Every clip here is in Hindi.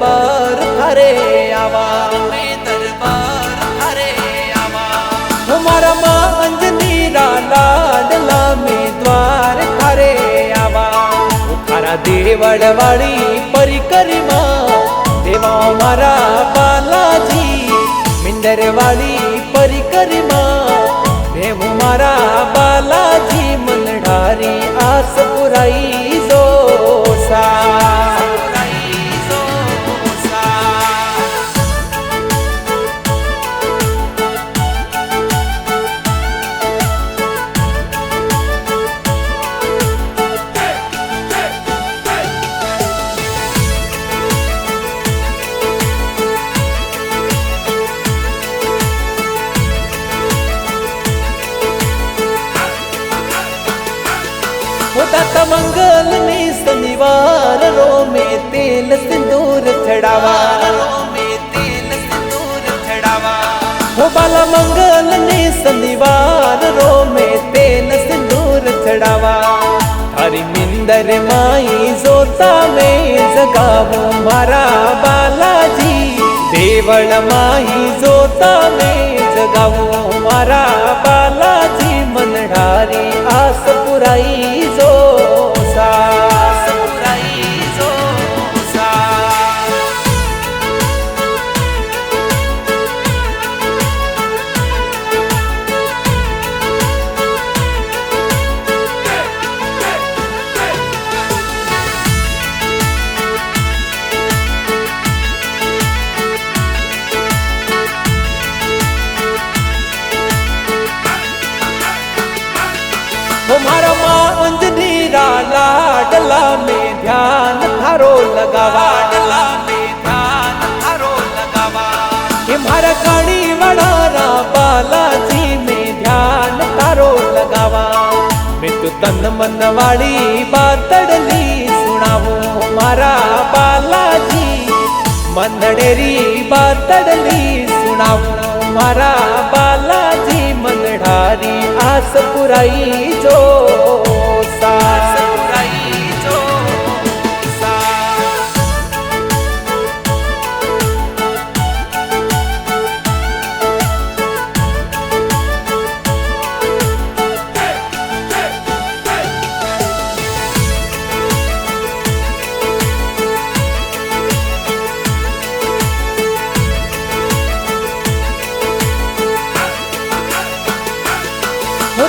दरबार थारे आवा, मैं दरबार थारे आवा। हमारा माँ अंजनी लाडला में द्वार थारे आवा। थारा देवड़ वाली परिक्रमा देवा मारा बालाजी, मिंदर वाली परिक्रमा देव मारा बालाजी। मनडारी आस पुराई जोसा, दाता मंगल ने शनिवार रो में तेल सिंदूर चढ़ावा, हो बाला मंगल ने शनिवार रो में तेल सिंदूर चढ़ावा। हरी मिंदर माई जोता में जगावो मारा बालाजी, देवड़ माई जोता में जगावो मारा बालाजी। मनडारी आस पुराई जोसा, हमारा माँ अंजनी लाडला में ध्यान थारो लगावा, हमारा काड़ी वड़ारा बालाजी में ध्यान थारो लगावा। मैं तो तन मन वाली बातड़ली सुनावो मारा बालाजी, मनडेरी बातड़ली सुनावो मारा बालाजी। मनडारी आस पुराई जोसा,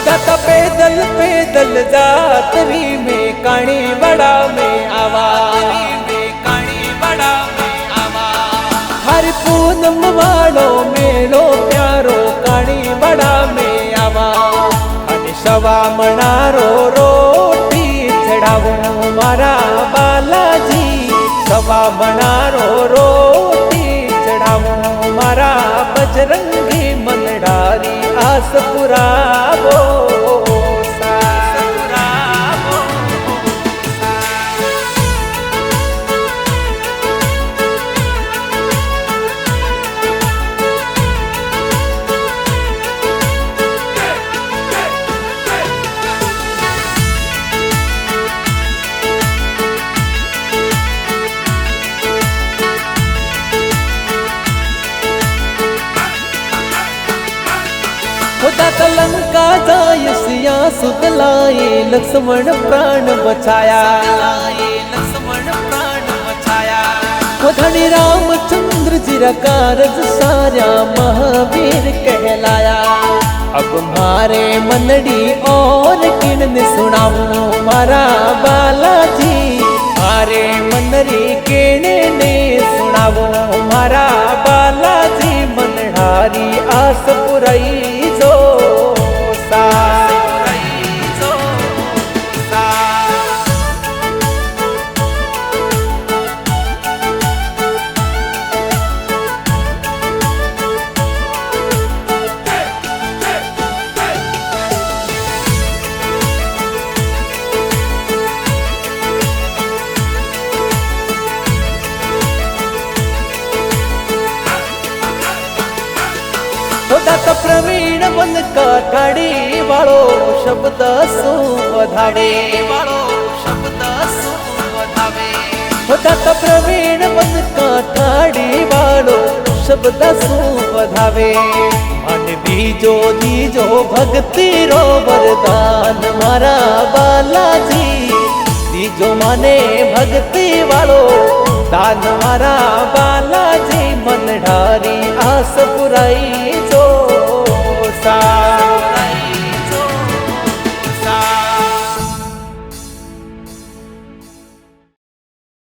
दाता पैदल पैदल जातरी में काणी बड़ा में आवा, हर पूनम वालो मेलो प्यारो काणी बड़ा में आवा। अने सवा मनारो रोटी चढ़ावो मारा बालाजी, सवा मनारो रोटी चढ़ावो मारा बजरंगी। मनडारी आस पुरावो, दाता लंका जाय सिया सुतलाए लक्ष्मण प्राण बचाया, धनी रामचंद्र जी रा कारज सारा महावीर कहलाया। अब मारे मनडी और किन ने सुनावो मारा बालाजी, मारे मनरी केने ने सुनावो मारा बालाजी। मनडारी आस पुराई जोसा, दाता प्रवीण वन काठाड़ी वालो शब्द सुवधावे, દાતા પ્રવીણ મત કાઠાડી વાળો શબ્દ શું વધાવે અને દીજો ભક્તિ રો વરદાન મારા બાલાજી દીજો મને ભક્તિ વાળો દાન મારા બાલાજી મન ઢારી આસ પુરાઈ જો સા